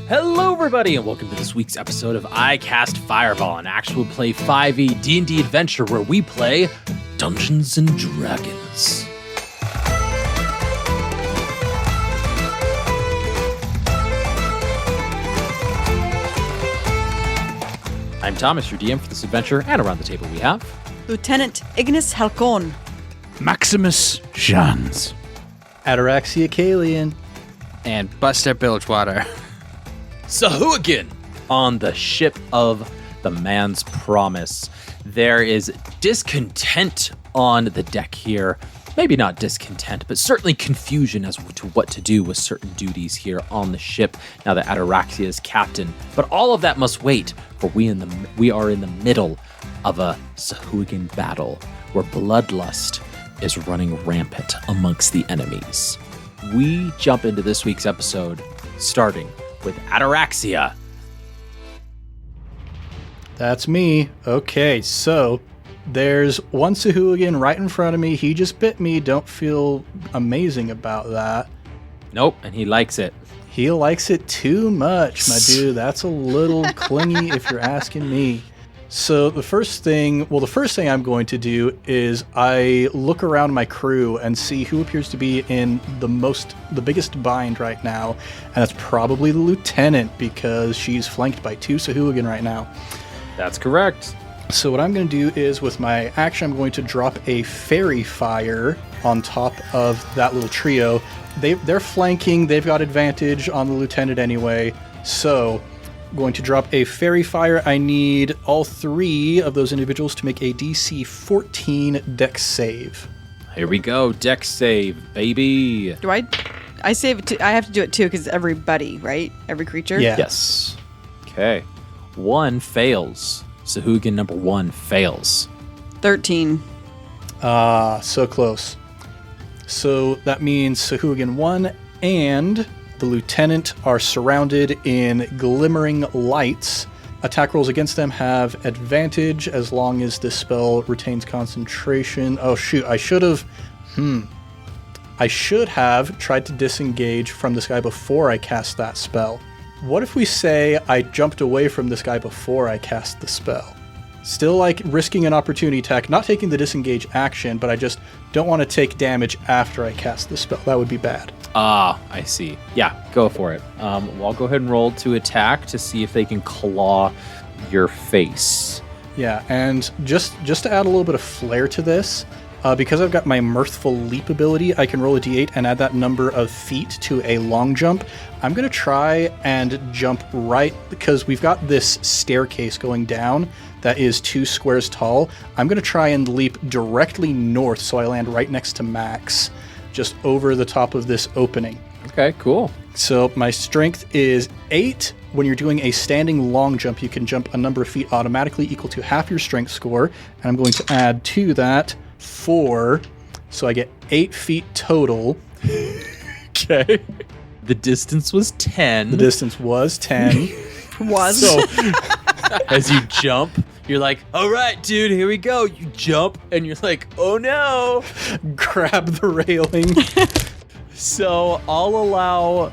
Hello, everybody, and welcome to this week's episode of I Cast Fireball, an actual play 5e D&D adventure where we play Dungeons and Dragons. I'm Thomas, your DM for this adventure, and around the table we have Lieutenant Ignis Halcon, Maximus Jans, Ataraxia Kalian, and Buster Bilgewater. Sahuagin on the ship of the Man's Promise. There is discontent on the deck here. Maybe not discontent, but certainly confusion as to what to do with certain duties here on the ship now that Ataraxia is captain. But all of that must wait, for we are in the middle of a Sahuagin battle where bloodlust is running rampant amongst the enemies. We jump into this week's episode starting with Ataraxia. That's me. Okay, so there's one Sahuagin right in front of me. He just bit me. Don't feel amazing about that. Nope, and he likes it. He likes it too much, my dude. That's a little clingy if you're asking me. So the first thing I'm going to do is I look around my crew and see who appears to be in the biggest bind right now, and that's probably the lieutenant because she's flanked by two Sahuagin right now. That's correct. So what I'm going to do is with my action, I'm going to drop a fairy fire on top of that little trio. They're flanking. They've got advantage on the lieutenant anyway, so I'm going to drop a fairy fire. I need all three of those individuals to make a DC 14 dex save. Here we go, dex save, baby. do I save it? I have to do it too because everybody, right? Every creature. Yeah. Yes. Okay. One fails. Sahuagin number one fails. 13. So close. So that means Sahuagin 1 and the lieutenant are surrounded in glimmering lights. Attack rolls against them have advantage as long as this spell retains concentration. Oh shoot, I should have tried to disengage from this guy before I cast that spell. What if we say I jumped away from this guy before I cast the spell? Still like risking an opportunity attack, not taking the disengage action, but I just don't want to take damage after I cast the spell. That would be bad. Ah, I see. Yeah, go for it. Well, I'll go ahead and roll to attack to see if they can claw your face. Yeah, and just to add a little bit of flair to this, because I've got my Mirthful Leap ability, I can roll a d8 and add that number of feet to a long jump. I'm going to try and jump right, because we've got this staircase going down that is 2 squares tall. I'm going to try and leap directly north so I land right next to Max, just over the top of this opening. Okay, cool. So my strength is 8. When you're doing a standing long jump, you can jump a number of feet automatically equal to half your strength score. And I'm going to add to that 4, so I get 8 feet total. Okay. The distance was 10. The distance was 10. So as you jump, you're like, all right, dude, here we go. You jump, and you're like, oh no. Grab the railing. So I'll allow...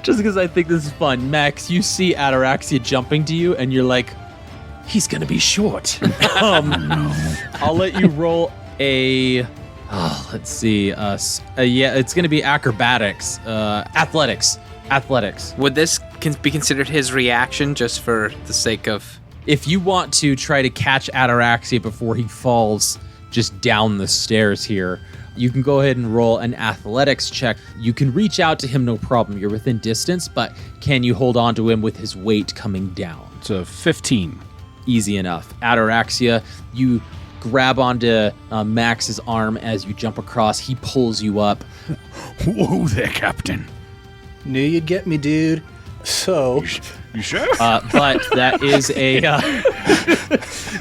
Just because I think this is fun. Max, you see Ataraxia jumping to you, and you're like, he's going to be short. I'll let you roll a... let's see. Yeah, it's going to be acrobatics. Athletics. Would this be considered his reaction just for the sake of... If you want to try to catch Ataraxia before he falls just down the stairs here, you can go ahead and roll an athletics check. You can reach out to him, no problem. You're within distance, but can you hold on to him with his weight coming down? It's a 15. Easy enough. Ataraxia, you grab onto Max's arm as you jump across. He pulls you up. Whoa there, Captain. Knew you'd get me, dude. So... You sure? But that is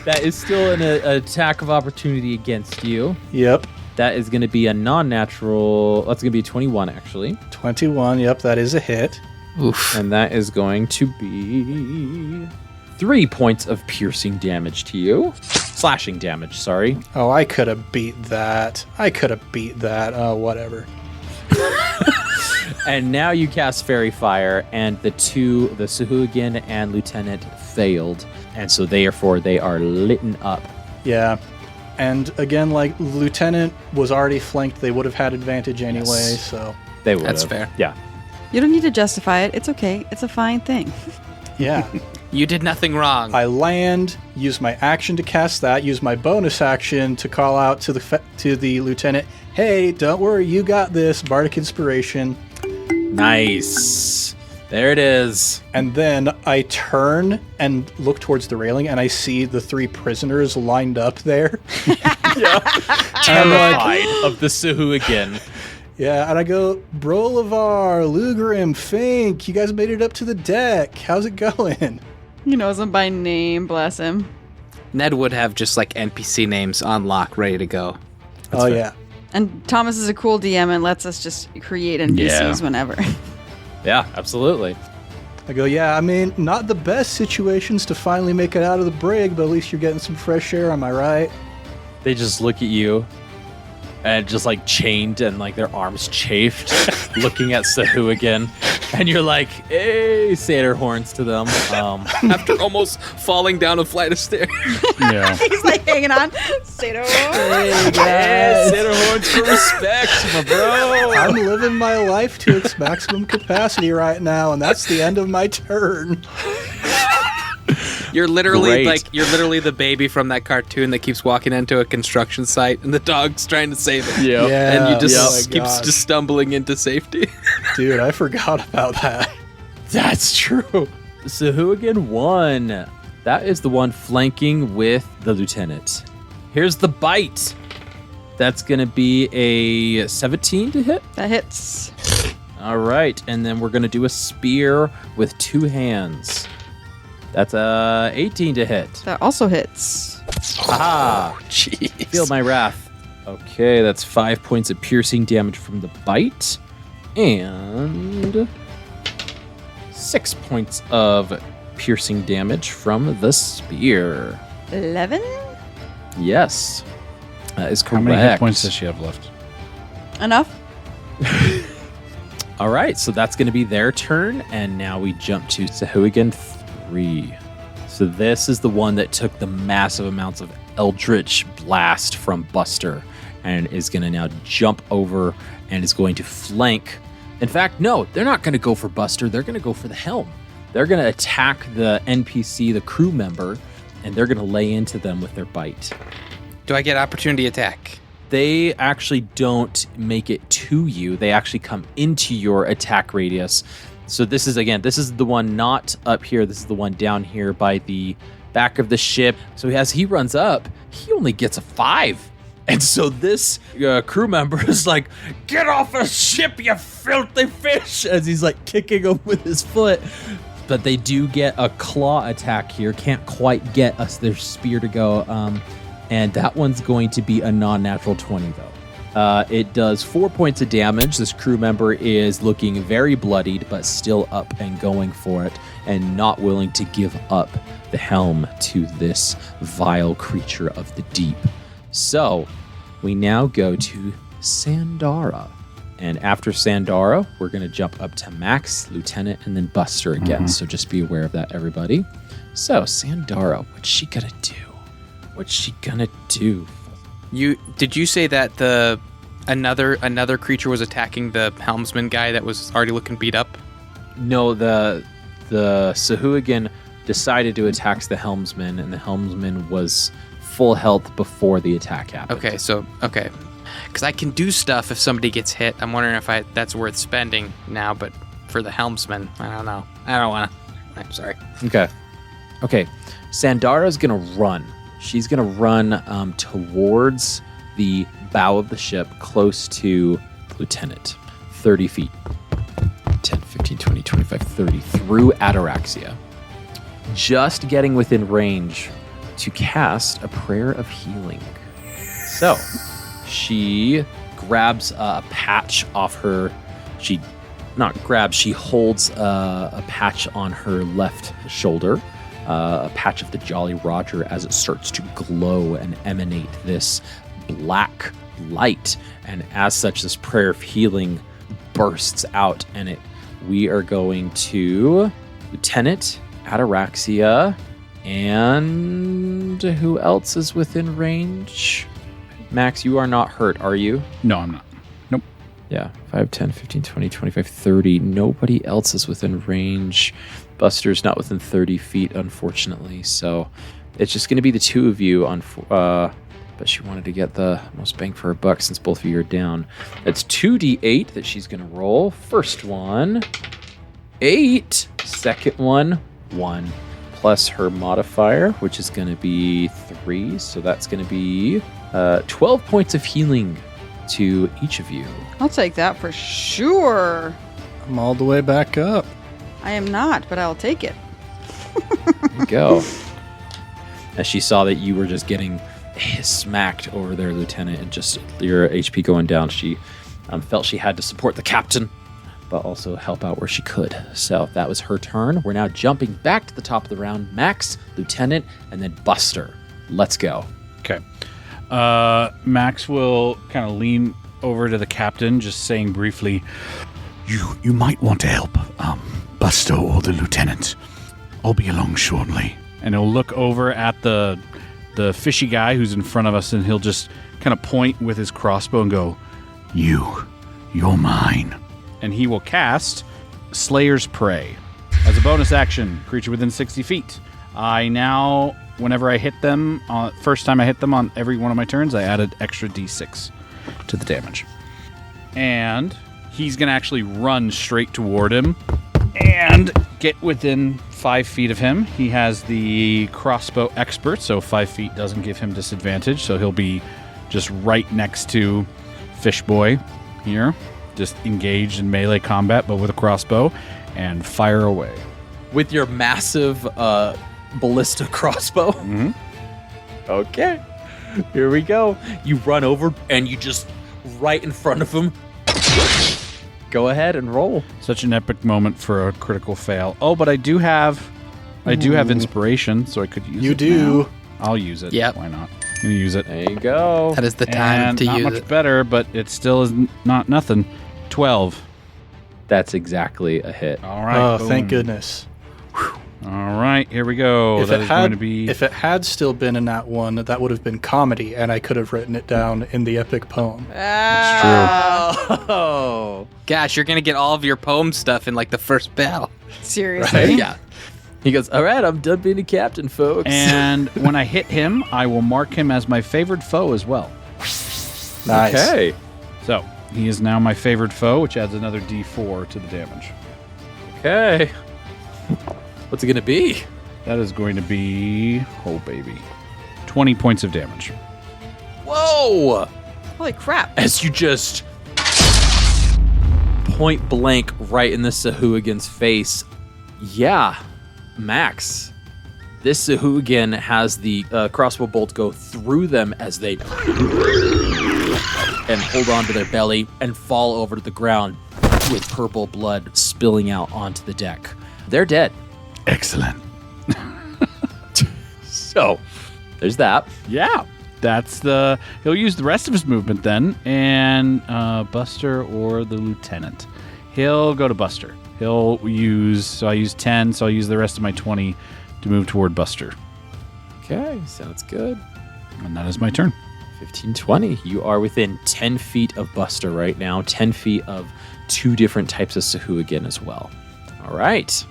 that is still an attack of opportunity against you. Yep. That is going to be a non-natural... That's going to be a 21, actually. 21, yep, that is a hit. Oof. And that is going to be 3 points of piercing damage to you. Slashing damage, sorry. Oh, I could have beat that. Oh, whatever. And now you cast Fairy Fire, and the sahuagin and Lieutenant failed. And so therefore they are litten up. Yeah. And again, like, Lieutenant was already flanked. They would have had advantage anyway, Yes. so... They would. That's fair. Yeah. You don't need to justify it. It's okay. It's a fine thing. Yeah. You did nothing wrong. I land, use my action to cast that, use my bonus action to call out to the Lieutenant, hey, don't worry, you got this, Bardic Inspiration. Nice. There it is. And then I turn and look towards the railing, and I see the 3 prisoners lined up there. Terrified of the sahuagin. Yeah, and I go, Brolivar, Lugrim, Fink, you guys made it up to the deck. How's it going? He knows them by name, bless him. Ned would have just like NPC names on lock, ready to go. Oh, yeah. And Thomas is a cool DM and lets us just create NPCs whenever. Yeah, absolutely. I go, yeah, I mean, not the best situations to finally make it out of the brig, but at least you're getting some fresh air, am I right? They just look at you and just like chained and like their arms chafed, looking at sahuagin. And you're like, hey, satyr horns to them. After almost falling down a flight of stairs. Yeah. He's like hanging on. Sato. Hey, satyr horns for respect, my bro. I'm living my life to its maximum capacity right now, and that's the end of my turn. You're literally Great. you're literally the baby from that cartoon that keeps walking into a construction site and the dog's trying to save it. Yeah. Yeah. And you just Oh my keeps gosh. just stumbling into safety. Dude, I forgot about that. That's true. Sahuagin 1. That is the one flanking with the lieutenant. Here's the bite. That's going to be a 17 to hit. That hits. All right. And then we're going to do a spear with 2 hands. That's a 18 to hit. That also hits. Aha. Jeez. Feel my wrath. Okay, that's 5 points of piercing damage from the bite. And 6 points of piercing damage from the spear. 11? Yes. That is correct. How many hit points does she have left? Enough? All right, so that's going to be their turn. And now we jump to Sahuagin 3. So this is the one that took the massive amounts of Eldritch Blast from Buster and is going to now jump over and is going to flank. In fact, no, they're not going to go for Buster. They're going to go for the helm. They're going to attack the NPC, the crew member, and they're going to lay into them with their bite. Do I get opportunity attack? They actually don't make it to you. They actually come into your attack radius. So this is the one not up here. This is the one down here by the back of the ship. So as he runs up, he only gets a 5. And so this crew member is like, get off the ship, you filthy fish, as he's like kicking him with his foot. But they do get a claw attack here. Can't quite get us their spear to go. And that one's going to be a non-natural 20, though. It does 4 points of damage. This crew member is looking very bloodied, but still up and going for it, and not willing to give up the helm to this vile creature of the deep. So, we now go to Sandara. And after Sandara, we're going to jump up to Max, Lieutenant, and then Buster again. So just be aware of that, everybody. So, Sandara, what's she going to do? What's she going to do? Did you say that another creature was attacking the helmsman guy that was already looking beat up? No, the sahuagin decided to attack the helmsman, and the helmsman was full health before the attack happened. Okay. Because I can do stuff if somebody gets hit. I'm wondering if that's worth spending now, but for the helmsman, I don't know. I don't want to. I'm sorry. Okay. Sandara's going to run. She's going to run towards the bow of the ship, close to Lieutenant. 30 feet. 10, 15, 20, 25, 30. Through Ataraxia. Just getting within range to cast a prayer of healing. So, she grabs a patch off her. She holds a patch on her left shoulder. A patch of the Jolly Roger as it starts to glow and emanate this black light. And as such, this prayer of healing bursts out, and we are going to Lieutenant, Ataraxia, and who else is within range? Max, you are not hurt, are you? No, I'm not. Nope. Yeah, 5, 10, 15, 20, 25, 30. Nobody else is within range. Buster's not within 30 feet, unfortunately. So it's just going to be the two of you. But she wanted to get the most bang for her buck since both of you are down. That's 2d8 that she's going to roll. First one, 8. Second one, 1. Plus her modifier, which is going to be 3. So that's going to be 12 points of healing to each of you. I'll take that for sure. I'm all the way back up. I am not, but I'll take it. There you go. As she saw that you were just getting smacked over there, Lieutenant, and just your HP going down, she felt she had to support the captain, but also help out where she could. So that was her turn. We're now jumping back to the top of the round. Max, Lieutenant, and then Buster. Let's go. Okay. Max will kind of lean over to the captain, just saying briefly, You might want to help Buster or the lieutenant. I'll be along shortly. and he'll look over at the fishy guy who's in front of us, and he'll just kind of point with his crossbow and go, You're mine. and he will cast Slayer's Prey. As a bonus action, creature within 60 feet. I now, whenever I hit them, first time I hit them on every one of my turns, I added extra d6 to the damage. And he's going to actually run straight toward him and get within 5 feet of him. He has the crossbow expert, so 5 feet doesn't give him disadvantage, so he'll be just right next to Fish Boy here, just engaged in melee combat, but with a crossbow, and fire away. With your massive ballista crossbow? Mm-hmm. Okay. Here we go. You run over and you just right in front of him. Go ahead and roll. Such an epic moment for a critical fail. Oh, but I do have inspiration, so I could use it. You do. now. I'll use it. Yep. Why not? I'm gonna use it. There you go. That is the time And to not use much it. better, but it still is not nothing. 12. That's exactly a hit. All right. Oh, boom. thank goodness. All right, here we go. That is going to be. If it had still been in that one, that would have been comedy, and I could have written it down in the epic poem. Oh. Gosh, you're gonna get all of your poem stuff in like the first battle. Seriously. Yeah. He goes, all right, I'm done being a captain, folks. And when I hit him, I will mark him as my favored foe as well. Nice. Okay. So he is now my favored foe, which adds another d4 to the damage. Okay. What's it going to be? That is going to be, oh baby, 20 points of damage. Whoa. Holy crap. As you just point blank right in the sahuagin's face. Yeah, Max. This sahuagin has the crossbow bolt go through them as they and hold on to their belly and fall over to the ground with purple blood spilling out onto the deck. They're dead. Excellent. So, there's that. Yeah, he'll use the rest of his movement then, and Buster or the lieutenant. He'll go to Buster. I use 10, so I'll use the rest of my 20 to move toward Buster. Okay, sounds good. And that is my turn. 15, 20. You are within 10 feet of Buster right now, 10 feet of two different types of sahuagin as well. All right.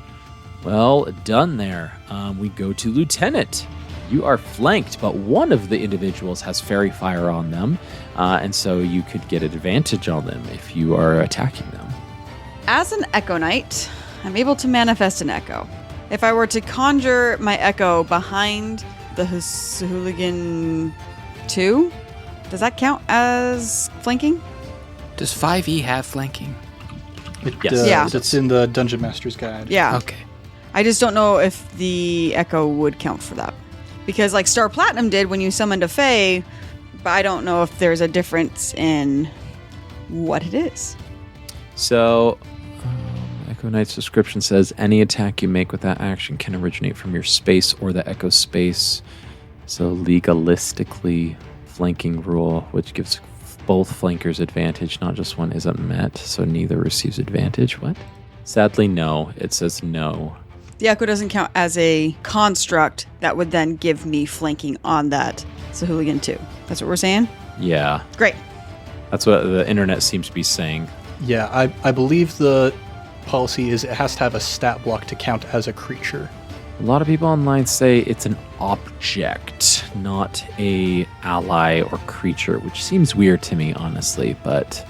Well done there. We go to Lieutenant. You are flanked, but one of the individuals has fairy fire on them, and so you could get advantage on them if you are attacking them. As an Echo Knight, I'm able to manifest an echo. If I were to conjure my echo behind the Sahuagin 2, does that count as flanking? Does 5e have flanking? It Yes. does. Yeah. It's in the Dungeon Master's Guide. Yeah. Okay. I just don't know if the echo would count for that. Because like Star Platinum did when you summoned a Fae, but I don't know if there's a difference in what it is. So, Echo Knight's description says, any attack you make with that action can originate from your space or the Echo space. So, legalistically, flanking rule, which gives both flankers advantage, not just one, isn't met, so neither receives advantage. What? Sadly, no. It says no. The echo doesn't count as a construct that would then give me flanking on that sahuagin too. That's what we're saying? Yeah. Great. That's what the internet seems to be saying. Yeah, I believe the policy is it has to have a stat block to count as a creature. A lot of people online say it's an object, not a ally or creature, which seems weird to me, honestly. But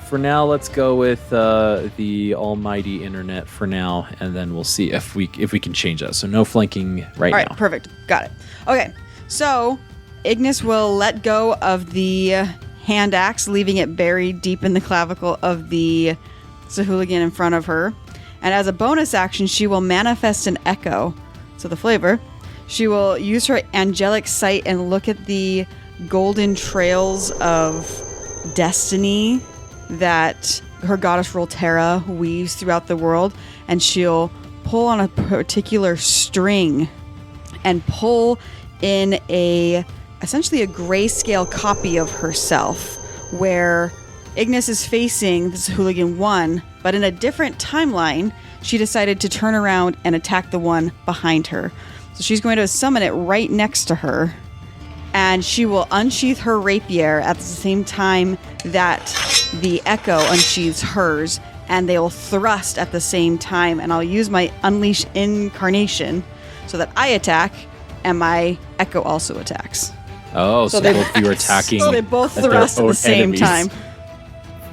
for now, let's go with the almighty internet for now, and then we'll see if we can change that. So no flanking right now. All right, perfect. Got it. Okay, so Ignis will let go of the hand axe, leaving it buried deep in the clavicle of the sahuagin in front of her. And as a bonus action, she will manifest an echo. So the flavor. She will use her angelic sight and look at the golden trails of destiny that her goddess Rolterra weaves throughout the world. And she'll pull on a particular string and pull in essentially a grayscale copy of herself, where Ignis is facing the sahuagin 1, but in a different timeline, she decided to turn around and attack the one behind her. So she's going to summon it right next to her, and she will unsheath her rapier at the same time that the echo unsheaths hers, and they will thrust at the same time, and I'll use my Unleash Incarnation so that I attack, and my echo also attacks. Oh, so both of you are attacking. So they both thrust at the same time.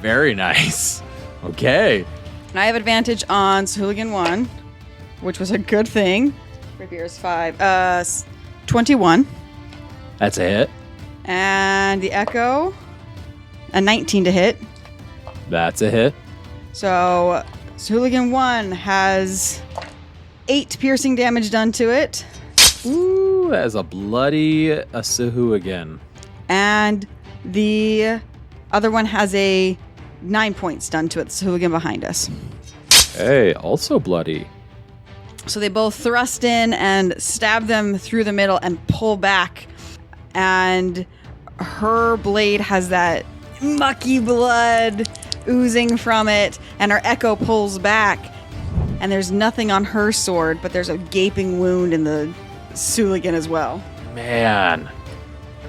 Very nice. Okay. And I have advantage on sahuagin 1, which was a good thing. Rapier is 5. 21. That's a hit. And the echo, a 19 to hit. That's a hit. So sahuagin 1 has 8 piercing damage done to it. Ooh, that is a bloody sahuagin. And the other one has a 9 points done to it. The sahuagin behind us. Hey, also bloody. So they both thrust in and stab them through the middle and pull back. And her blade has that mucky blood oozing from it. And her echo pulls back. And there's nothing on her sword, but there's a gaping wound in the sahuagin as well. Man,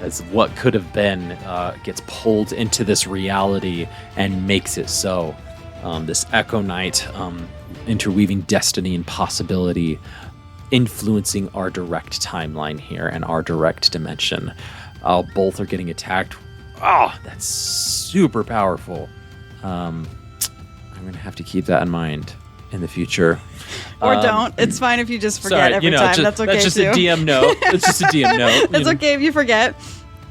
as what could have been gets pulled into this reality and makes it so. This Echo Knight interweaving destiny and possibility, influencing our direct timeline here and our direct dimension. Both are getting attacked. Oh, that's super powerful. I'm going to have to keep that in mind in the future. Or don't. It's fine if you just forget every time. That's okay, that's just too. a DM note. It's just a DM note. That's okay if you forget.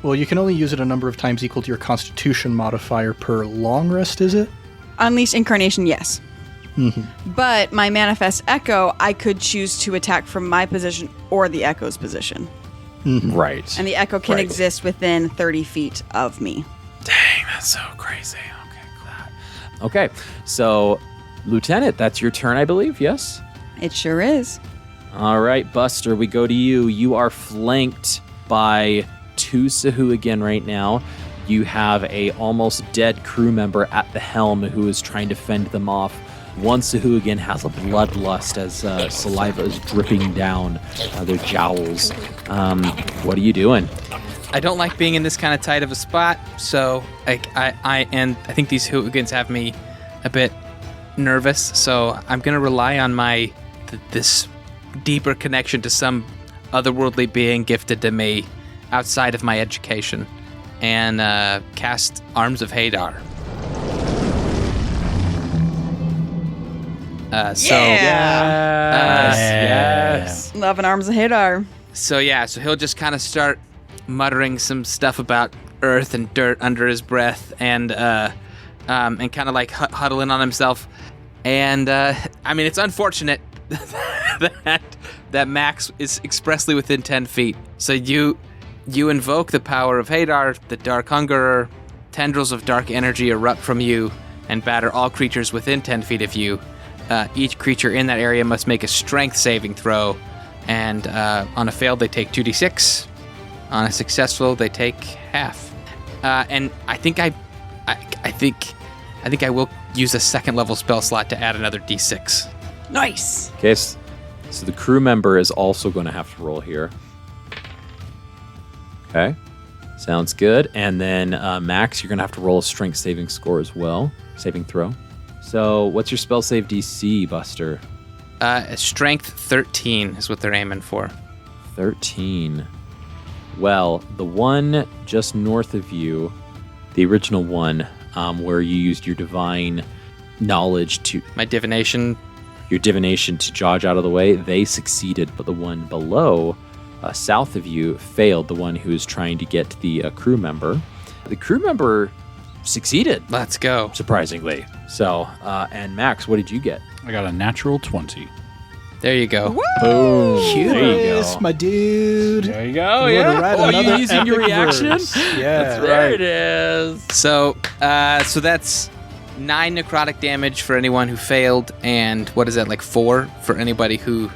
Well, you can only use it a number of times equal to your Constitution modifier per long rest, is it? Unleash Incarnation, yes. Mm-hmm. But my Manifest Echo, I could choose to attack from my position or the Echo's position. Mm-hmm. Right. And the Echo can exist within 30 feet of me. Dang, that's so crazy. Okay, glad. Okay, so Lieutenant, that's your turn, I believe, yes? It sure is. All right, Buster, we go to you. You are flanked by 2 sahuagin right now. You have a almost dead crew member at the helm who is trying to fend them off. One sahuagin has a bloodlust as saliva is dripping down their jowls. What are you doing? I don't like being in this kind of tight of a spot, so I think these hooligans have me a bit nervous. So I'm gonna rely on this deeper connection to some otherworldly being gifted to me outside of my education, and cast Arms of Hadar. Yes. Love and Arms of Hadar. So he'll just kind of start muttering some stuff about earth and dirt under his breath, and kind of like huddling on himself. And I mean, it's unfortunate that Max is expressly within 10 feet. So you invoke the power of Hadar, the Dark Hungerer. Tendrils of dark energy erupt from you and batter all creatures within 10 feet of you. Each creature in that area must make a strength saving throw, and on a failed, they take 2d6. On a successful, they take half. And I think I will use a second level spell slot to add another d6. Nice. Okay, so the crew member is also going to have to roll here. Okay, sounds good. And then Max, you're going to have to roll a strength saving score as well. Saving throw. So what's your spell save DC, Buster? Strength 13 is what they're aiming for. 13. Well, the one just north of you, the original one, where you used your divine knowledge to... My divination. Your divination to dodge out of the way, they succeeded, but the one below, south of you, failed, the one who is trying to get the crew member. The crew member succeeded. Let's go. Surprisingly. So, and Max, what did you get? I got a natural 20. There you go. Woo! Boom. Yes, my dude. There you go. You wanna write Oh, another you using your epic reaction? verse. Yeah. There it is. So that's 9 necrotic damage for anyone who failed, and what is that, like 4 for anybody who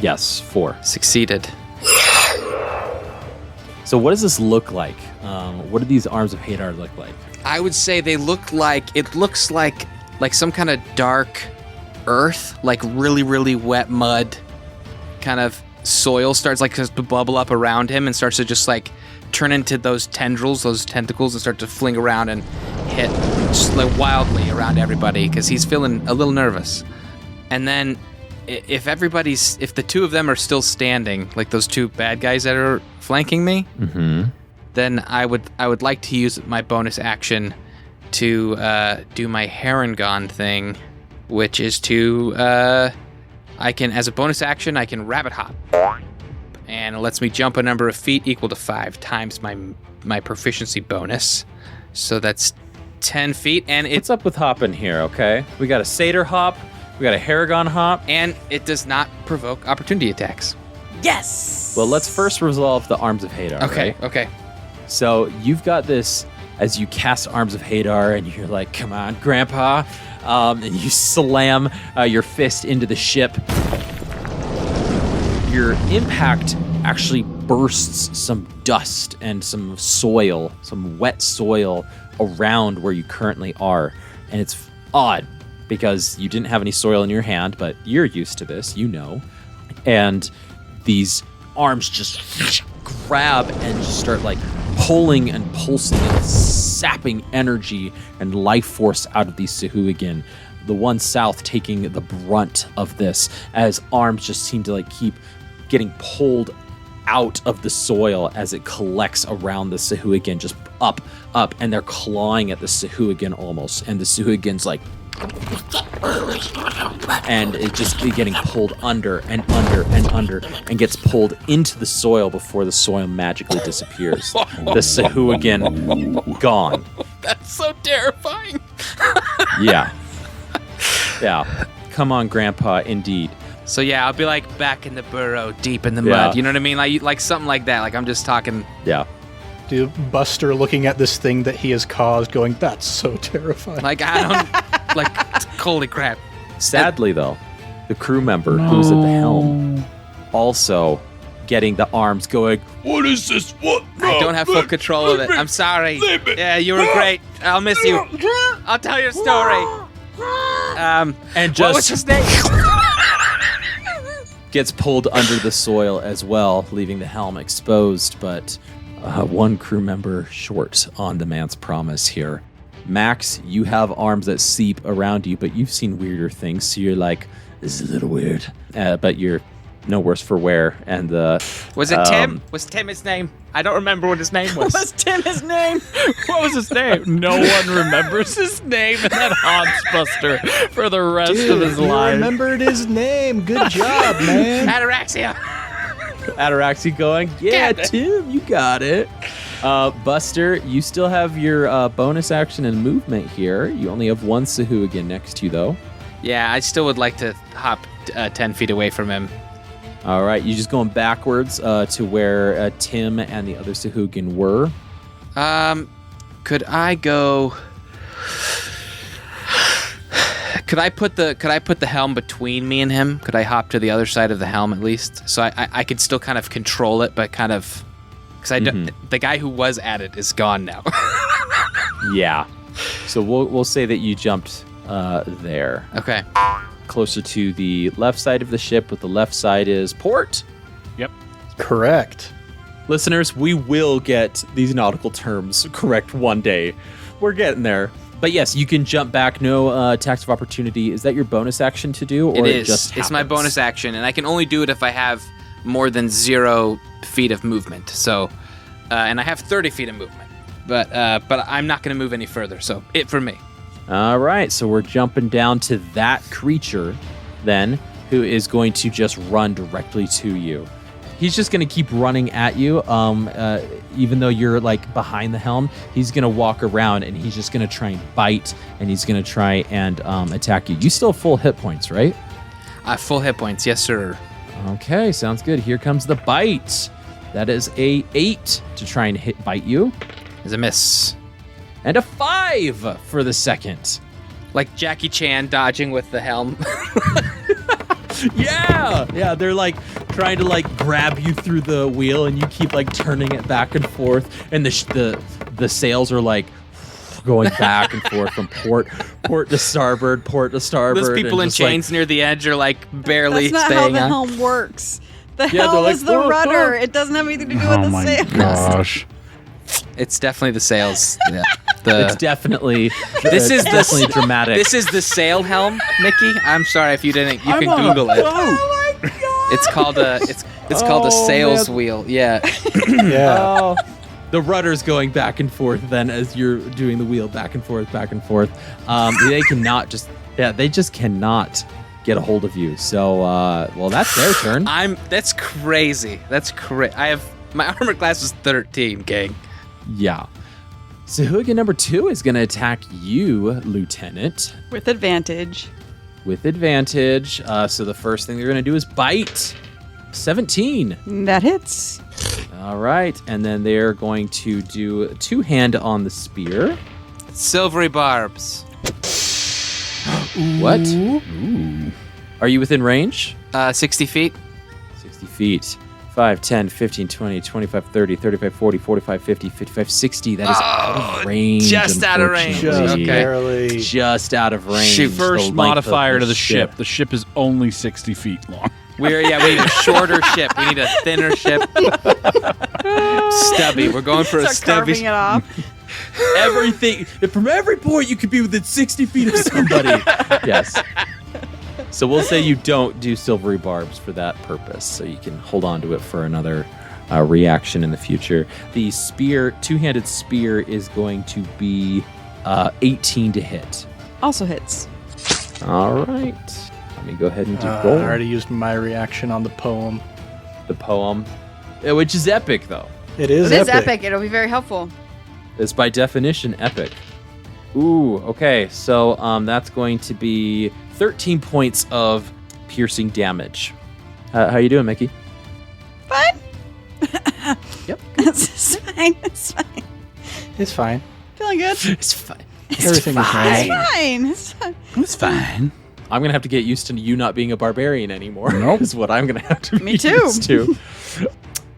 Yes, 4. succeeded? So what does this look like? What do these arms of Hadar look like? I would say it looks like some kind of dark earth, like really, really wet mud, kind of soil starts like to bubble up around him and starts to just like turn into those tendrils, those tentacles, and start to fling around and hit just like wildly around everybody because he's feeling a little nervous. And then if the two of them are still standing, like those two bad guys that are flanking me, then I would like to use my bonus action to do my Harengon thing, which is to as a bonus action I can rabbit hop, and it lets me jump a number of feet equal to 5 times my proficiency bonus. So that's 10 feet, and What's up with hopping here, okay? We got a satyr hop, we got a Haragon hop. and it does not provoke opportunity attacks. Yes. Well, let's first resolve the Arms of Hadar, Okay, right? okay. So you've got this as you cast Arms of Hadar, and you're like, come on, Grandpa. And you slam your fist into the ship. Your impact actually bursts some dust and some soil, some wet soil around where you currently are. And it's odd because you didn't have any soil in your hand, but you're used to this, you know. And these arms just grab and just start like pulling and pulsing and sapping energy and life force out of these sahuagin. The one south taking the brunt of this as arms just seem to like keep getting pulled out of the soil as it collects around the sahuagin, just up, and they're clawing at the sahuagin almost, and the sahuagin's like, and it just getting pulled under and under and under and gets pulled into the soil before the soil magically disappears. The sahuagin gone. That's so terrifying. Yeah. Come on, Grandpa, indeed. So yeah, I'll be like back in the burrow, deep in the Yeah. mud. You know what I mean? Like something like that. Like I'm just talking. Yeah. Dude, Buster looking at this thing that he has caused, going, "That's so terrifying." Like I don't. Like holy crap. Sadly, though, the crew member who's at the helm also getting the arms going, what is this? What? I don't have full control of it. I'm sorry. Yeah, you were great. I'll miss you. I'll tell your story. And What was just his name? gets pulled under the soil as well, leaving the helm exposed, but one crew member short on the man's promise here. Max, you have arms that seep around you, but you've seen weirder things, so you're like, this is a little weird. But you're no worse for wear. And Was it Tim? Was Tim his name? I don't remember what his name was. Was Tim his name? What was his name? No one remembers his name, and that haunts Buster for the rest of his you life. remembered his name. Good job, man. Ataraxia. Ataraxia going, yeah, Got it. Tim, you got it. Buster, you still have your bonus action and movement here. You only have one sahuagin next to you, though. Yeah, I still would like to hop 10 feet away from him. All right, you're just going backwards to where Tim and the other sahuagin were. Could I go? Could I put the helm between me and him? Could I hop to the other side of the helm at least, so I could still kind of control it, but kind of because the guy who was at it is gone now. Yeah. So we'll say that you jumped there. Okay. Closer to the left side of the ship, but the left side is port. Yep. Correct. Listeners, we will get these nautical terms correct one day. We're getting there. But yes, you can jump back. No attacks of opportunity. Is that your bonus action to do? Or It is. just It's my happens? bonus action, and I can only do it if I have more than 0 feet of movement. So, and I have 30 feet of movement. But I'm not going to move any further. So it for me. All right, so we're jumping down to that creature then, who is going to just run directly to you. He's just going to keep running at you, even though you're like behind the helm. He's going to walk around and he's just going to try and bite, and he's going to try and attack you. You still have full hit points, right? Full hit points, yes, sir. Okay, sounds good. Here comes the bite. That is a 8 to try and bite you, There's a miss. and a 5 for the second. Like Jackie Chan dodging with the helm. Yeah, they're like trying to like grab you through the wheel, and you keep like turning it back and forth, and the sails are like going back and forth from port to starboard, Those people in and just, chains near the edge are like barely That's not how staying the on. helm works. The Yeah, they're helm like, is the "Whoa, rudder. whoa." It doesn't have anything to do Oh with the my sails. gosh. It's definitely the sails. Yeah. It's definitely This is definitely the dramatic. This is the sail helm, Mickey. I'm sorry if you didn't. You can Google it. Oh my god! It's called a called a sails wheel. Yeah. Yeah. Oh, the rudder's going back and forth then as you're doing the wheel back and forth, back and forth. They just cannot get a hold of you. So, well, that's their turn. That's crazy. I have my armor class is 13, gang. Yeah. So hooligan number 2 is going to attack you, Lieutenant, With advantage. with advantage. So the first thing they're going to do is bite. 17. That hits. All right. And then they're going to do 2-hand on the spear. Silvery barbs. What? Ooh. Are you within range? 60 feet. 60 feet. 5, 10, 15, 20, 25, 30, 35, 40, 45, 50, 55, 60. That is out of range. just out of range. Just unfortunately. Okay. barely. Just out of range. Shoot. The First length of modifier to the ship. The ship is only 60 feet long. We need a shorter ship. We need a thinner ship. Stubby. We're going for a Start stubby. carving it off. Everything. From every point, you could be within 60 feet of somebody. Yes. So we'll say you don't do silvery barbs for that purpose, so you can hold on to it for another reaction in the future. The spear, 2-handed spear, is going to be 18 to hit. Also hits. All right. Let me go ahead and do I roll. already used my reaction on the poem. The poem, which is epic, though. It is It is epic. It'll be very helpful. It's by definition epic. Ooh, okay. So that's going to be 13 points of piercing damage. How you doing, Mickey? Fine. Yep. It's fine. It's fine. It's fine. Feeling good. It's fine. Everything is fine. It's fine. It's fine. It's fine. I'm gonna have to get used to you not being a barbarian anymore. Nope. Is what I'm gonna have to Me be too. used to.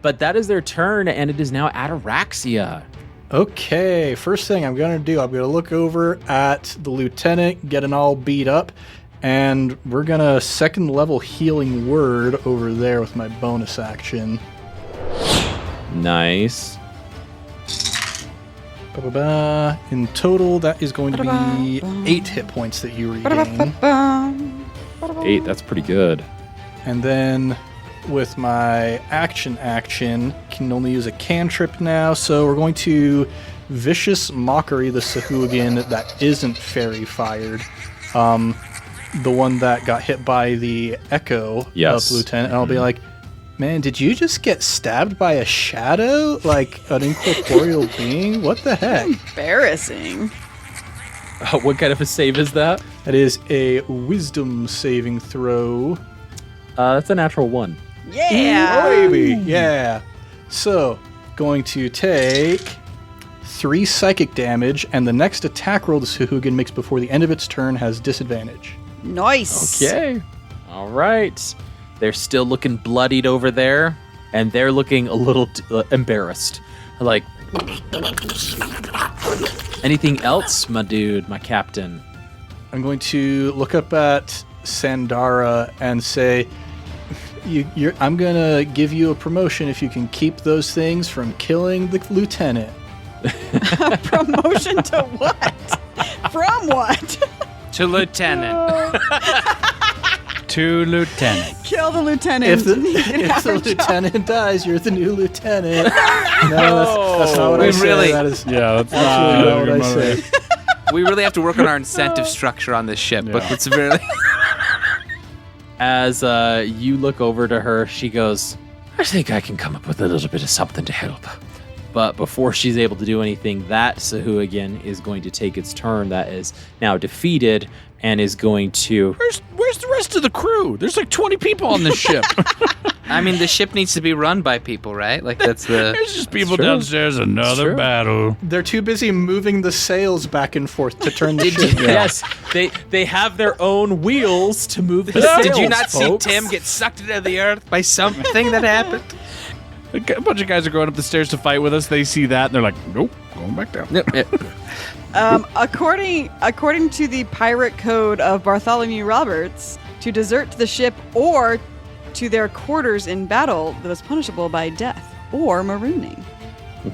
But that is their turn, and it is now Ataraxia. Okay, first thing I'm going to do, I'm going to look over at the lieutenant, getting all beat up, and we're going to 2nd level healing word over there with my bonus action. Nice. Ba-ba-ba. In total, that is going to be 8 hit points that you regain. 8. That's pretty good. And then with my action, can only use a cantrip now, so we're going to Vicious Mockery the sahuagin that isn't fairy fired. The one that got hit by the echo Yes. of Lieutenant, and I'll be like, man, did you just get stabbed by a shadow? Like an incorporeal being? What the heck? Embarrassing. What kind of a save is that? That is a wisdom saving throw. That's a natural 1. Yeah. Oh, baby. Yeah. So, going to take 3 psychic damage, and the next attack roll the sahuagin makes before the end of its turn has disadvantage. Nice. Okay. All right. They're still looking bloodied over there, and they're looking a little embarrassed. Like, Anything else, my dude, my captain? I'm going to look up at Sandara and say, I'm going to give you a promotion if you can keep those things from killing the lieutenant. Promotion to what? From what? To lieutenant. To lieutenant. Kill the lieutenant. If the You can have her job. lieutenant dies, you're the new lieutenant. No, that's not what I said. really- That is Yeah, that's absolutely not what I said. We really have to work on our incentive structure on this ship, but Yeah. it's really... As you look over to her, she goes, I think I can come up with a little bit of something to help. But before she's able to do anything, that sahuagin is going to take its turn. That is now defeated and is going to... Where's the rest of the crew? There's like 20 people on this ship. I mean, the ship needs to be run by people, right? Like, that's the... There's just people true. downstairs. Another true. battle. They're too busy moving the sails back and forth to turn the ship. Yes, they have their own wheels to move the sails, Did you not folks. see Tim get sucked into the earth by something that happened? A bunch of guys are going up the stairs to fight with us. They see that and they're like, nope, going back down. According to the pirate code of Bartholomew Roberts, to desert the ship or to their quarters in battle that was punishable by death or marooning.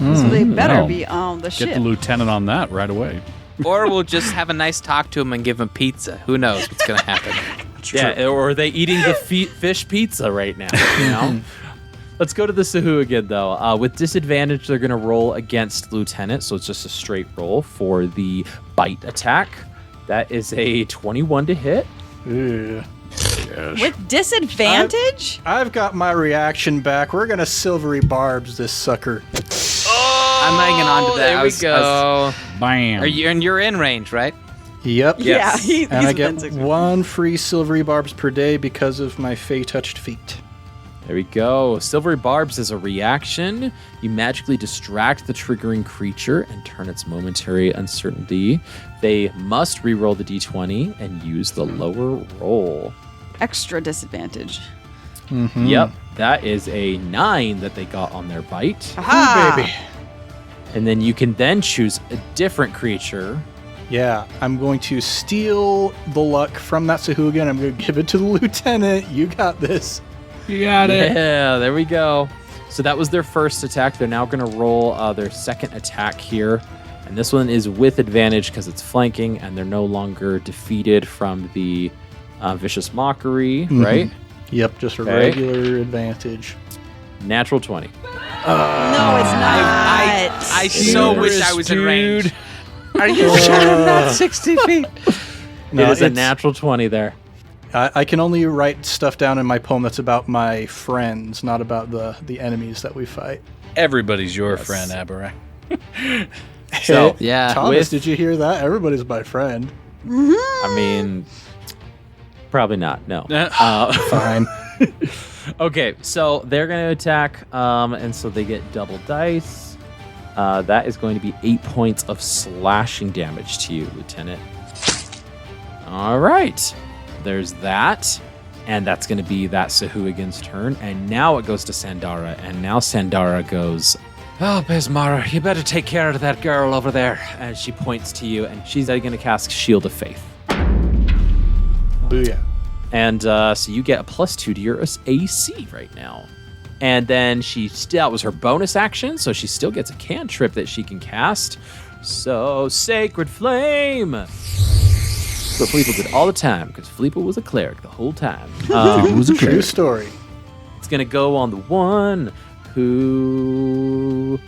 So they better Well, be on the Get ship. the lieutenant on that right away. Or we'll just have a nice talk to him and give him pizza. Who knows what's going to happen? Yeah, or are they eating the fish pizza right now? You know. Let's go to the sahuagin though. With disadvantage, they're going to roll against lieutenant, so it's just a straight roll for the bite attack. That is a 21 to hit. Ugh. With disadvantage? I've got my reaction back. We're gonna silvery barbs this sucker. I'm hanging on to that. there we go. Bam. You're in range, right? Yep. Yeah, he's And I within get 6 one free silvery barbs per day because of my Fey touched feet. There we go. Silvery Barbs is a reaction. You magically distract the triggering creature and turn its momentary uncertainty. They must re-roll the d20 and use the lower roll. Extra disadvantage. Yep, that is a 9 that they got on their bite. Aha! Ooh, baby. And then you can then choose a different creature. Yeah, I'm going to steal the luck from that sahuagin. I'm going to give it to the lieutenant. You got this. You got it. Yeah, there we go. So that was their first attack. They're now going to roll their second attack here. And this one is with advantage because it's flanking and they're no longer defeated from the Vicious Mockery, right? Yep, just a Okay. regular advantage. Natural 20. No, it's not. I so wish I was in range. Are you Uh, sure I'm not 60 feet? No, it is a it's- natural 20 there. I can only write stuff down in my poem that's about my friends, not about the enemies that we fight. Everybody's your friend, Aberrack. So, yeah, Thomas, with- did you hear that? Everybody's my friend. I mean, probably not. No. Fine. Okay, so they're going to attack, and so they get double dice. That is going to be 8 points of slashing damage to you, Lieutenant. All right, there's that, and that's going to be that sahuagin's turn. And now it goes to Sandara, and now Sandara goes, "Oh, Besmara, you better take care of that girl over there." And she points to you, and she's going to cast Shield of Faith. Booyah. And so you get a +2 to your AC right now. And then that was her bonus action, so she still gets a cantrip that she can cast. So, Sacred Flame! That's what Felipe did all the time, because Felipe was a cleric the whole time. True story. It's going to go on the one who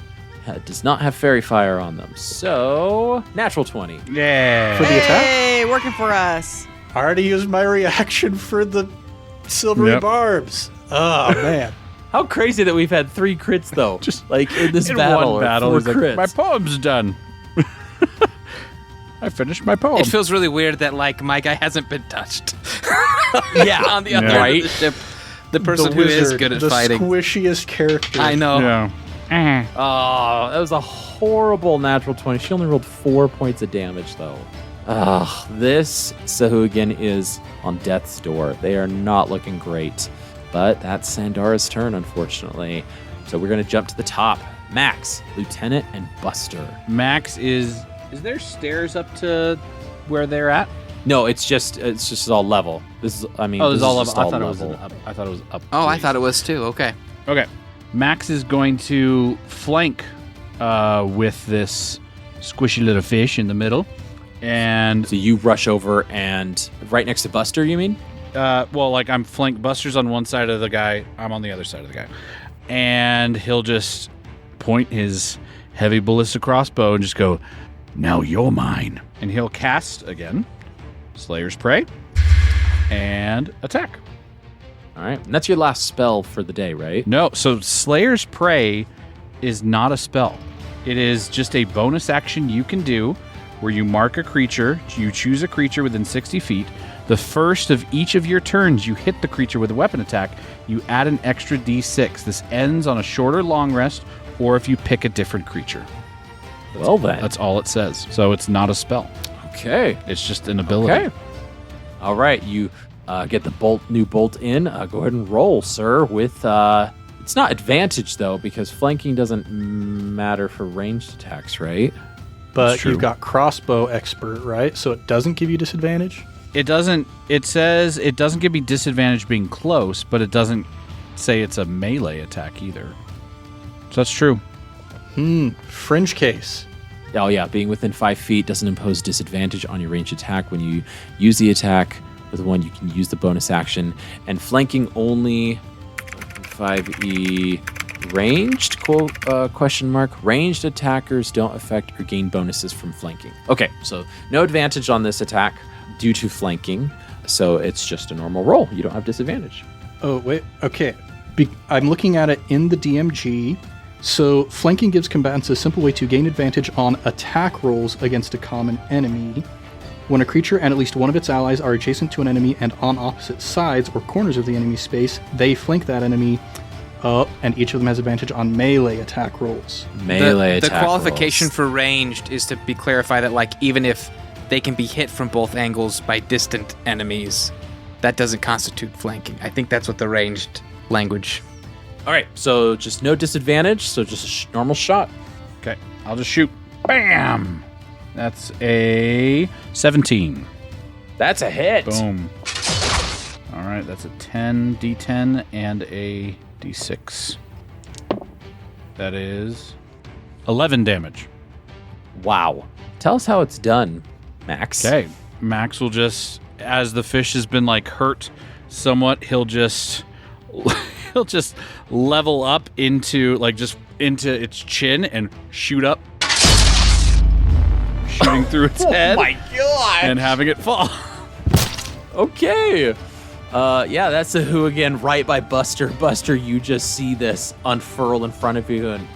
does not have Fairy Fire on them. So, natural 20. Yeah. For the attack? Hey, working for us. I already used my reaction for the silvery Yep. barbs. Oh, man. How crazy that we've had 3 crits, though. Just like in this In battle. one or battle, 4 he's like, crits. my poem's done. I finished my poem. It feels really weird that like my guy hasn't been touched. Yeah, on the other Yeah. end of the ship, the person the who is wizard, good at the fighting. squishiest character. I know. Yeah. Oh, that was a horrible natural 20. She only rolled 4 points of damage, though. This sahuagin is on death's door. They are not looking great. But that's Sandara's turn, unfortunately. So we're going to jump to the top. Max, Lieutenant, and Buster. Max is there stairs up to where they're at? No, it's just all level. This is, I mean, Oh, this it's all is level. just I thought it was level. up. I thought it was up. Oh, I thought it was too. Okay. Okay. Max is going to flank with this squishy little fish in the middle, and So you rush over and right next to Buster, you mean? well, like I'm flank. Buster's on one side of the guy. I'm on the other side of the guy, and he'll just point his heavy ballista crossbow and just go, "Now you're mine." And he'll cast again, Slayer's Prey, and attack. All right. And that's your last spell for the day, right? No, so Slayer's Prey is not a spell. It is just a bonus action you can do where you mark a creature, you choose a creature within 60 feet. The first of each of your turns you hit the creature with a weapon attack, you add an extra d6. This ends on a short or long rest, or if you pick a different creature. Well, then. That's all it says. So it's not a spell. Okay. It's just an ability. Okay. All right. You get the new bolt in. Go ahead and roll, sir, with... it's not advantage, though, because flanking doesn't matter for ranged attacks, right? But true. you've got crossbow expert, right? So it doesn't give you disadvantage? It doesn't. It says it doesn't give me disadvantage being close, but it doesn't say it's a melee attack either. So that's true. Fringe case. Oh, yeah. Being within 5 feet doesn't impose disadvantage on your ranged attack. When you use the attack with one, you can use the bonus action. And flanking only 5e ranged, question mark. Ranged attackers don't affect or gain bonuses from flanking. Okay, so no advantage on this attack due to flanking. So it's just a normal roll. You don't have disadvantage. Oh, wait. Okay. I'm looking at it in the DMG. So flanking gives combatants a simple way to gain advantage on attack rolls against a common enemy. When a creature and at least one of its allies are adjacent to an enemy and on opposite sides or corners of the enemy's space, they flank that enemy, and each of them has advantage on melee attack rolls. Melee attack The qualification rolls. for ranged is to be clarified that, like, even if they can be hit from both angles by distant enemies, that doesn't constitute flanking. I think that's what the ranged language. All right, so just no disadvantage, so just a normal shot. Okay, I'll just shoot. Bam! That's a 17. That's a hit. Boom. All right, that's a 10, d10, and a d6. That is 11 damage. Wow. Tell us how it's done, Max. Okay, Max will just, as the fish has been like hurt somewhat, he'll just level up into its chin and shoot up, shooting through its head. Oh my god! And having it fall. Okay. Yeah, that's a Sahuagin right by Buster. Buster, you just see this unfurl in front of you, and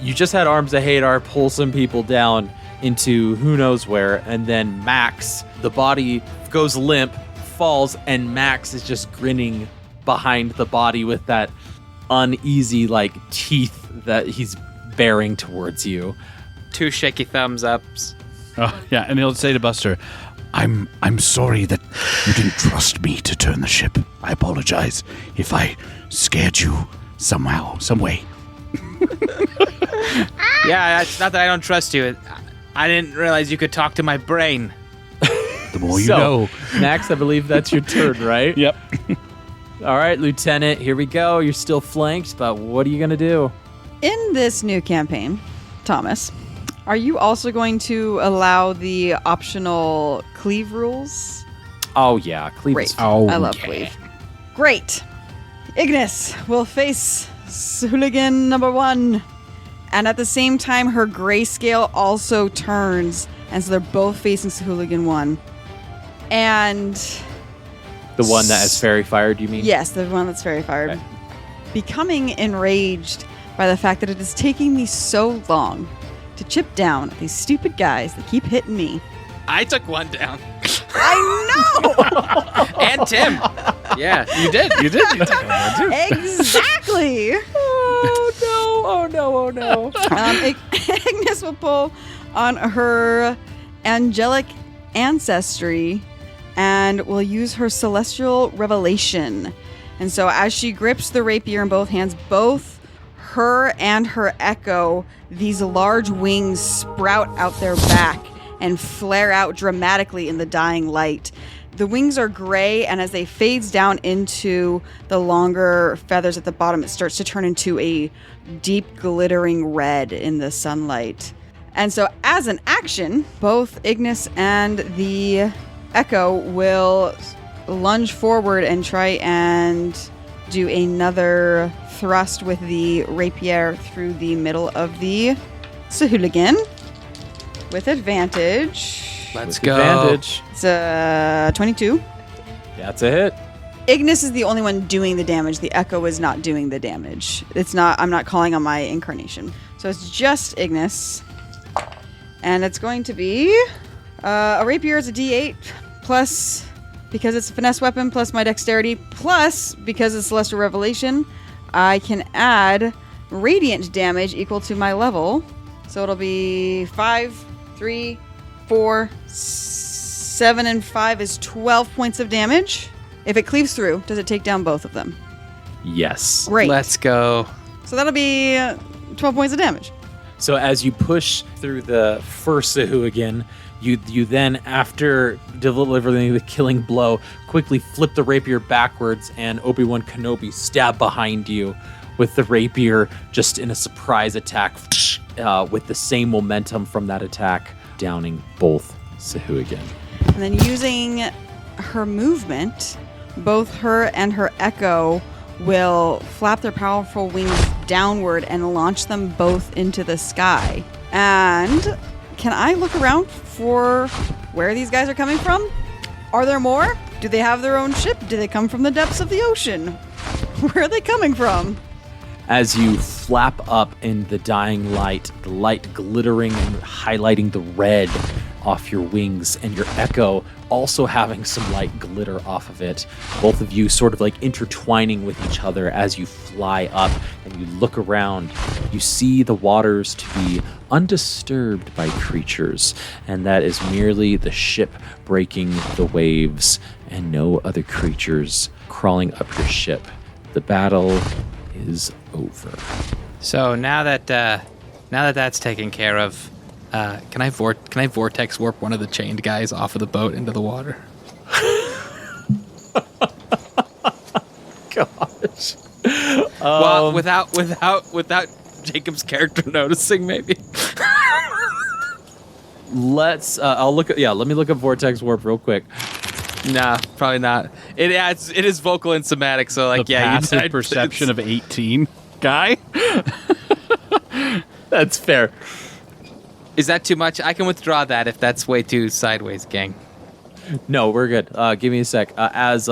you just had Arms of Hadar pull some people down into who knows where, and then Max, the body goes limp, falls, and Max is just grinning behind the body with that uneasy, like, teeth that he's bearing towards you. 2 shaky thumbs ups. Oh, yeah, and he'll say to Buster, I'm sorry that you didn't trust me to turn the ship. I apologize if I scared you somehow, some way. Yeah, it's not that I don't trust you. I didn't realize you could talk to my brain. The more you So, know. Max, I believe that's your turn, right? Yep. All right, Lieutenant, here we go. You're still flanked, but what are you going to do? In this new campaign, Thomas, are you also going to allow the optional cleave rules? Oh, yeah. Cleave Great. is I love cleave. Great. Ignis will face Hooligan number 1. And at the same time, her grayscale also turns. And so they're both facing Hooligan 1. And... the one that is fairy fired, you mean? yes, the one that's fairy fired. Okay. Becoming enraged by the fact that it is taking me so long to chip down at these stupid guys that keep hitting me. I took one down. I know! And Tim. Yeah, you did. You did. You took one too. Exactly! Oh, no. Oh, no. Oh, no. Ignis will pull on her angelic ancestry and will use her celestial revelation. And so as she grips the rapier in both hands, both her and her echo, these large wings sprout out their back and flare out dramatically in the dying light. The wings are gray, and as they fades down into the longer feathers at the bottom, it starts to turn into a deep glittering red in the sunlight. And so as an action, both Ignis and the Echo will lunge forward and try and do another thrust with the rapier through the middle of the sahuagin with advantage. Let's With go. advantage. It's a 22. That's a hit. Ignis is the only one doing the damage. The Echo is not doing the damage. I'm not calling on my incarnation. So it's just Ignis. And it's going to be a rapier is a D8 plus, because it's a finesse weapon, plus my dexterity, plus because it's Celestial Revelation, I can add radiant damage equal to my level. So it'll be 5, 3, 4, 7, and 5 is 12 points of damage. If it cleaves through, does it take down both of them? Yes. Great. Let's go. So that'll be 12 points of damage. So as you push through the first sahuagin, you then, after delivering the killing blow, quickly flip the rapier backwards, and Obi-Wan Kenobi stab behind you with the rapier, just in a surprise attack, with the same momentum from that attack, downing both sahuagin. And then using her movement, both her and her Echo will flap their powerful wings downward and launch them both into the sky. And can I look around for where these guys are coming from? Are there more? Do they have their own ship? Do they come from the depths of the ocean? Where are they coming from? As you flap up in the dying light, the light glittering and highlighting the red off your wings, and your Echo also having some light glitter off of it. Both of you sort of like intertwining with each other as you fly up and you look around. You see the waters to be undisturbed by creatures, and that is merely the ship breaking the waves and no other creatures crawling up your ship. The battle is over. So now that that's taken care of, can I vortex warp one of the chained guys off of the boat into the water? Gosh. Well, without Jacob's character noticing, maybe. Let's. Let me look up vortex warp real quick. Nah, probably not. It is vocal and somatic, so like The yeah, passive you perception of 18 guy. That's fair. Is that too much? I can withdraw that if that's way too sideways, gang. No, we're good. Give me a sec. As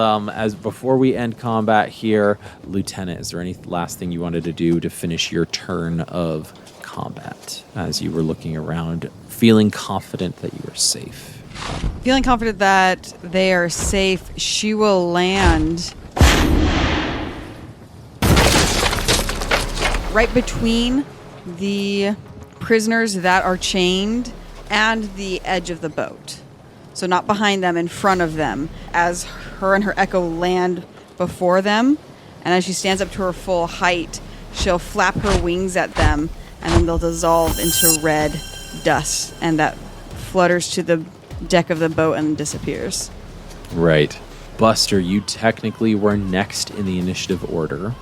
before we end combat here, Lieutenant, is there any last thing you wanted to do to finish your turn of combat as you were looking around, feeling confident that you are safe? Feeling confident that they are safe, she will land right between the prisoners that are chained and the edge of the boat. So not behind them, in front of them, as her and her Echo land before them. And as she stands up to her full height, she'll flap her wings at them, and then they'll dissolve into red dust, and that flutters to the deck of the boat and disappears. Right. Buster, you technically were next in the initiative order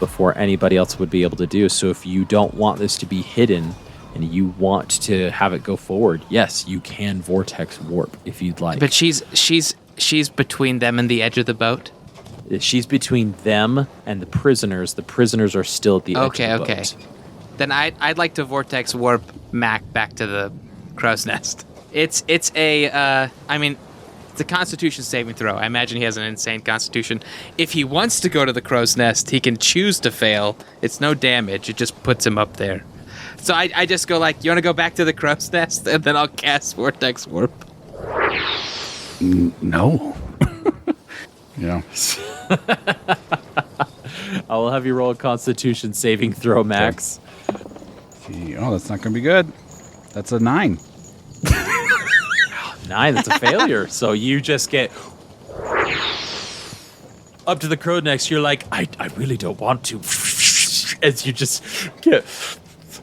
before anybody else would be able to do. So if you don't want this to be hidden and you want to have it go forward, yes, you can vortex warp if you'd like. But she's between them and the edge of the boat. She's between them and the prisoners. The prisoners are still at the edge of the boat. Then I'd like to vortex warp Mac back to the crow's nest. It's a Constitution saving throw. I imagine he has an insane Constitution. If he wants to go to the crow's nest, he can choose to fail. It's no damage. It just puts him up there. So I just go like, you want to go back to the crow's nest? And then I'll cast Vortex Warp. No. Yeah. I will have you roll a Constitution saving throw, Max. Oh, that's not going to be good. That's a 9. 9, that's a failure. So you just get up to the crow next. You're like, I really don't want to. as you just get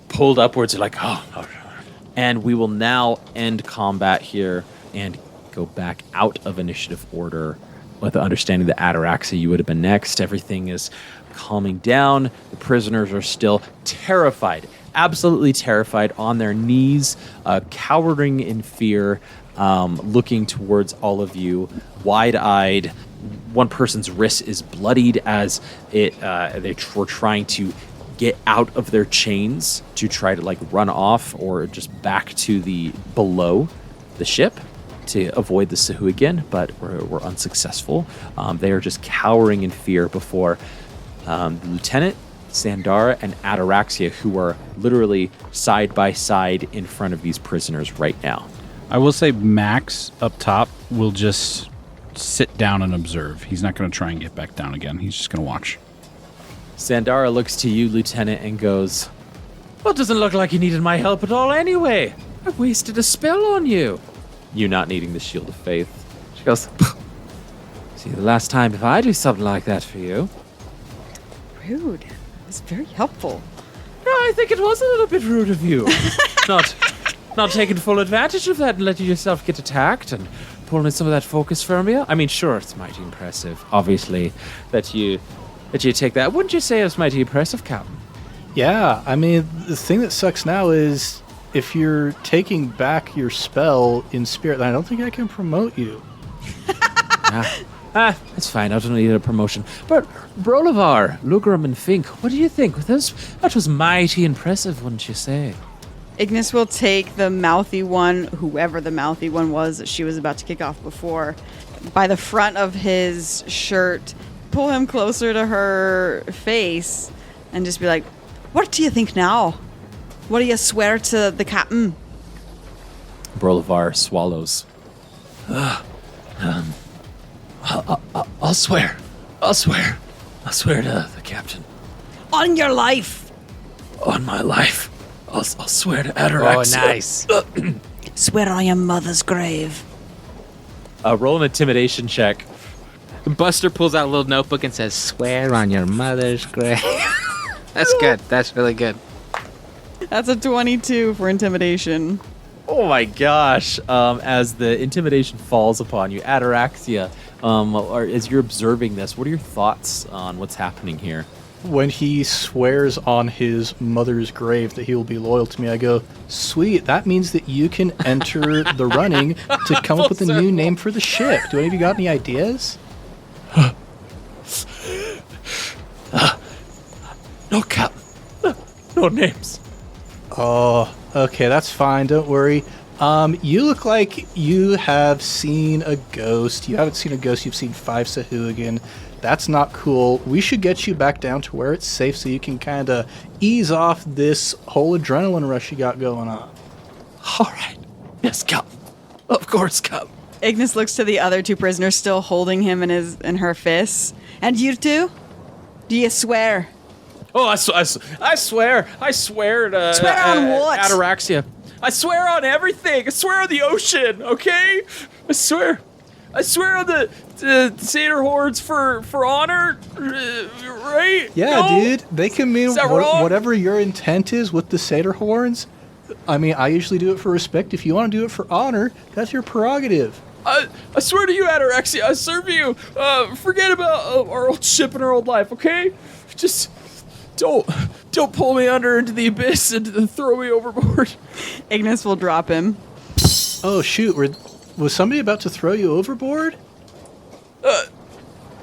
pulled upwards. You're like, oh. And we will now end combat here and go back out of initiative order with the understanding that Ataraxia, you would have been next. Everything is calming down. The prisoners are still terrified, absolutely terrified, on their knees, cowering in fear, looking towards all of you, wide-eyed. One person's wrist is bloodied as they were trying to get out of their chains to try to run off or just back to the below the ship to avoid the sahuagin, but were unsuccessful. They are just cowering in fear before the lieutenant, Sandara, and Ataraxia, who are literally side by side in front of these prisoners right now. I will say Max up top will just sit down and observe. He's not going to try and get back down again. He's just going to watch. Sandara looks to you, Lieutenant, and goes, "Well, it doesn't look like you needed my help at all anyway. I wasted a spell on you." You not needing the Shield of Faith. She goes, "See, the last time if I do something like that for you." Rude. It's very helpful. No, I think it was a little bit rude of you. not taking full advantage of that and letting yourself get attacked and pulling some of that focus from you. I mean, sure, it's mighty impressive, obviously, that you take that. Wouldn't you say it was mighty impressive, Captain? Yeah, I mean, the thing that sucks now is if you're taking back your spell in spirit, then I don't think I can promote you. That's fine. I don't need a promotion. But Brolivar, Lugram, and Fink, what do you think? That was mighty impressive, wouldn't you say? Ignis will take the mouthy one, whoever the mouthy one was that she was about to kick off before, by the front of his shirt, pull him closer to her face, and just be like, "What do you think now? What do you swear to the captain?" Brolivar swallows. I'll swear. I'll swear to the captain. On your life. On my life. I'll swear to Ataraxia. Oh, nice. Swear on your mother's grave. Roll an intimidation check. Buster pulls out a little notebook and says, "Swear on your mother's grave." That's good. That's really good. That's a 22 for intimidation. Oh my gosh. As the intimidation falls upon you, Ataraxia, as you're observing this, what are your thoughts on what's happening here? When he swears on his mother's grave that he will be loyal to me, I go, "Sweet, that means that you can enter the running to come up with a new name for the ship. Do any of you got any ideas?" No, Captain. No names. Oh, okay, that's fine. Don't worry. You look like you have seen a ghost. You haven't seen a ghost. You've seen 5 sahuagin. That's not cool. We should get you back down to where it's safe so you can kind of ease off this whole adrenaline rush you got going on. All right. Yes, Captain. Of course, Captain. Ignis looks to the other 2 prisoners still holding him in her fists. "And you two? Do you swear?" Oh, I swear to... Swear on what? Ataraxia. I swear on everything. I swear on the ocean, okay? I swear on the satyr hordes for honor, right? Yeah, no? dude. They can mean whatever your intent is with the satyr horns. I mean, I usually do it for respect. If you want to do it for honor, that's your prerogative. I swear to you, Ataraxia, I serve you. Forget about our old ship and our old life, okay? Just don't pull me under into the abyss and throw me overboard. Ignis will drop him. Oh, shoot. Was somebody about to throw you overboard?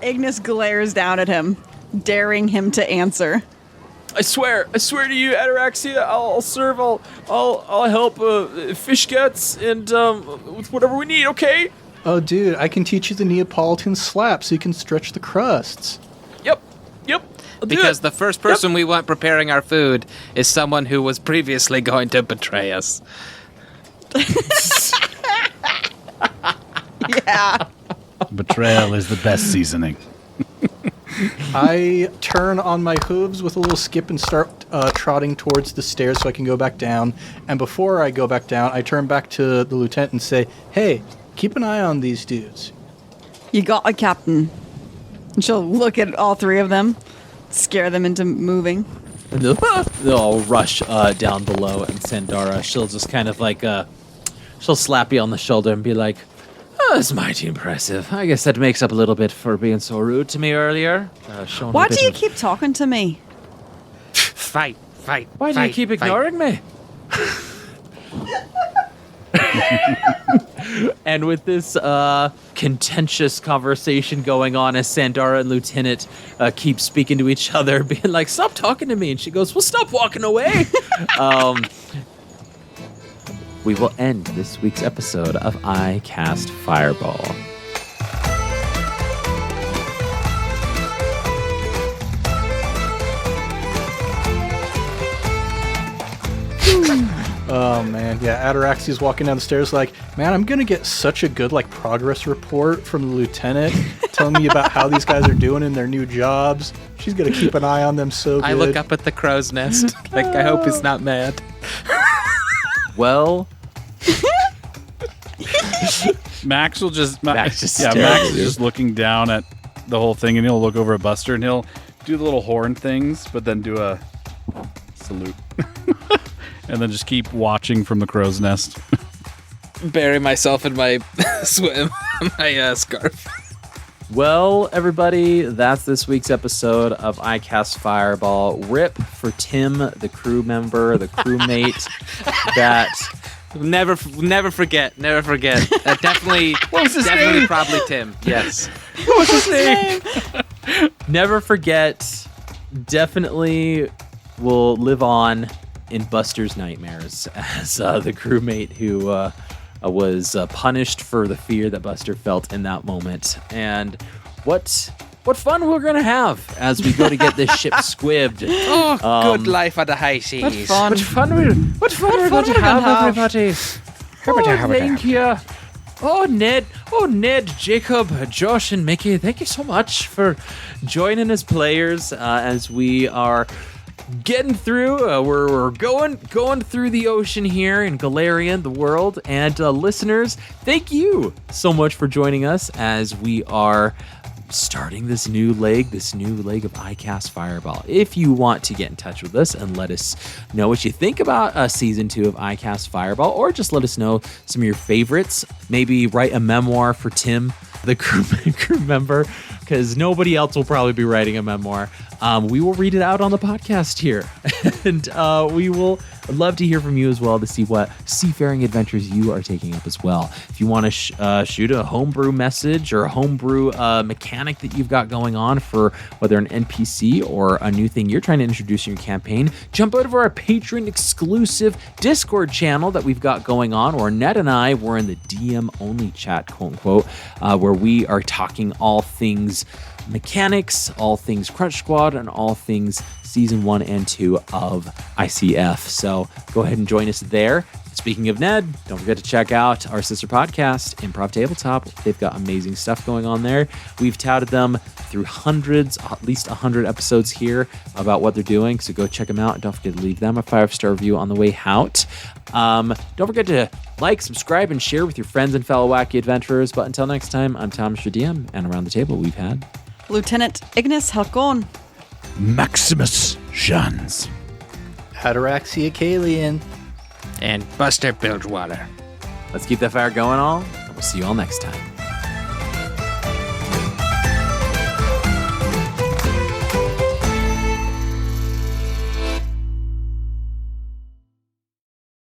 Ignis glares down at him, daring him to answer. I swear to you, Ataraxia, I'll serve, I'll help fish guts and with whatever we need, okay? Oh, dude, I can teach you the Neapolitan slap so you can stretch the crusts. Yep. Because the first person we want preparing our food is someone who was previously going to betray us. Yeah. Betrayal is the best seasoning. I turn on my hooves with a little skip and start trotting towards the stairs so I can go back down. And before I go back down, I turn back to the lieutenant and say, "Hey, keep an eye on these dudes." You got a captain. And she'll look at all 3 of them, scare them into moving. And they'll all rush down below, and Sandara, she'll just kind of like, she'll slap you on the shoulder and be like, "Oh, that's mighty impressive. I guess that makes up a little bit for being so rude to me earlier." Why do you keep talking to me? Fight. Why do you keep ignoring me? And with this contentious conversation going on as Sandara and Lieutenant keep speaking to each other, being like, "Stop talking to me." And she goes, "Well, stop walking away." We will end this week's episode of I Cast Fireball. Oh man, yeah. Ataraxia's walking down the stairs like, man, I'm gonna get such a good like progress report from the lieutenant, telling me about how these guys are doing in their new jobs. She's gonna keep an eye on them so good. I look up at the crow's nest. Like, I hope he's not mad. Well, Max will just Max just Max stares. is just looking down at the whole thing, and he'll look over at Buster, and he'll do the little horn things, but then do a salute, and then just keep watching from the crow's nest. Bury myself in my scarf. Well, everybody, that's this week's episode of I Cast Fireball. Rip for Tim, the crew member, the crewmate that... Never forget. Definitely, probably Tim. Yes. What's his name? Never forget, definitely will live on in Buster's nightmares as the crewmate who was punished for the fear that Buster felt in that moment. And what fun we're going to have as we go to get this ship squibbed. Good life at the high seas. What fun we're going to have, everybody. Oh, thank you. Oh, Ned, Jacob, Josh, and Mickey, thank you so much for joining as players as we are getting through. We're going through the ocean here in Galarian, the world. And listeners, thank you so much for joining us as we are starting this new leg of I Cast Fireball. If you want to get in touch with us and let us know what you think about season 2 of I Cast Fireball, or just let us know some of your favorites, maybe write a memoir for Tim, the crew member, because nobody else will probably be writing a memoir. We will read it out on the podcast here, and we will love to hear from you as well to see what seafaring adventures you are taking up as well. If you want to shoot a homebrew message or a homebrew mechanic that you've got going on for whether an NPC or a new thing you're trying to introduce in your campaign, jump over our Patreon exclusive Discord channel that we've got going on, where Ned and I were in the DM only chat, quote unquote, where we are talking all things mechanics, all things Crunch Squad, and all things season 1 and 2 of ICF. So go ahead and join us there. Speaking of Ned, don't forget to check out our sister podcast, Improv Tabletop. They've got amazing stuff going on there. We've touted them through hundreds, at least 100 episodes here about what they're doing. So go check them out. And don't forget to leave them a 5-star review on the way out. Don't forget to like, subscribe, and share with your friends and fellow wacky adventurers. But until next time, I'm Thomas, your DM, and around the table we've had Lieutenant Ignis Halcon. Maximus Jans. Ataraxia Kalian. And Buster Bilgewater. Let's keep that fire going all, and we'll see you all next time.